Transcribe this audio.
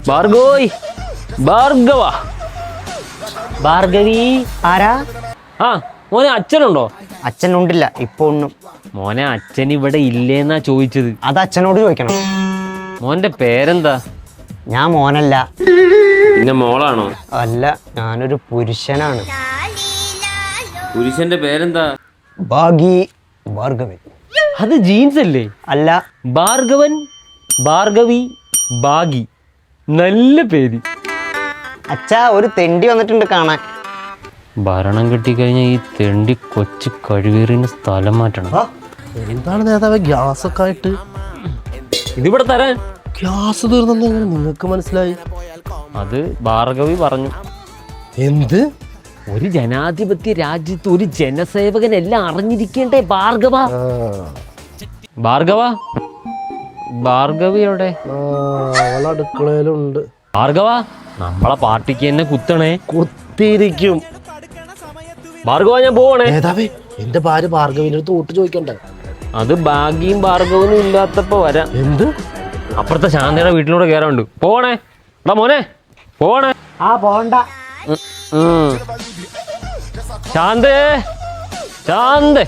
ഭാർഗവോയ്, ഭാർഗവ, ഭാർഗവി. ആരാ? ആ മോനെ അച്ഛനുണ്ടോ? അച്ഛനുണ്ടില്ല, ഇപ്പൊ ഒന്നും. മോനെ അച്ഛൻ ഇവിടെ ഇല്ലേന്നാ ചോദിച്ചത്. അത് അച്ഛനോട് ചോദിക്കണം. മോന്റെ പേരെന്താ? ഞാൻ മോനല്ല. പിന്നെ മോളാണോ? അല്ല, ഞാനൊരു പുരുഷനാണ്. പുരുഷന്റെ പേരെന്താ? ഭാഗി, ഭാർഗവൻ. അത് ജീൻസ് അല്ലേ? അല്ല. ഭാർഗവൻ, ഭാർഗവി, ഭാഗി. നല്ല പേര്. അച്ഛാ, ഒരു തെണ്ടി വന്നിട്ടുണ്ട് കാണാൻ. ഭരണം കിട്ടിക്കഴിഞ്ഞാൽ ഈ തെണ്ടി കൊച്ചു കഴിവേറിന് സ്ഥലം മാറ്റണം. എന്താണ് നേതാവ് ഗ്യാസ് ഒക്കെ ആയിട്ട്? ഇതിവിടെ തരാൻ. ഗ്യാസ് തീർന്നെന്ന് എങ്ങനെ നിങ്ങൾക്ക് മനസ്സിലായി? അത് ഭാർഗവി പറഞ്ഞു. എന്ത്? ഒരു ജനാധിപത്യ രാജ്യത്ത് ഒരു ജനസേവകൻ എല്ലാം അറിഞ്ഞിരിക്കേണ്ടേ ഭാർഗവ. ഭാർഗവ, ഭാർഗവിയുടെ അവൾ അടുക്കളയിലുണ്ട്. ഭാർഗവ, നമ്മളെ പാർട്ടിക്ക് തന്നെ കുത്തണേ. കുത്തിയിരിക്കും. ഭാർഗവ, ഞാൻ പോവണേ. നേതാവേ, എന്റെ ഭാര്യ ഭാർഗവിന്റെ അടുത്ത് വോട്ട് ചോദിക്കണ്ടേ? അത് ഭാഗ്യം ഭാർഗവനും ഇല്ലാത്തപ്പോ വരാം. എന്ത്? അപ്പുറത്തെ ശാന്തയുടെ വീട്ടിലൂടെ കയറാണ്ട്. പോവണേ. എടാ മോനെ, പോവണേ. പോണ്ട. ശാന്തേ, ശാന്തേ.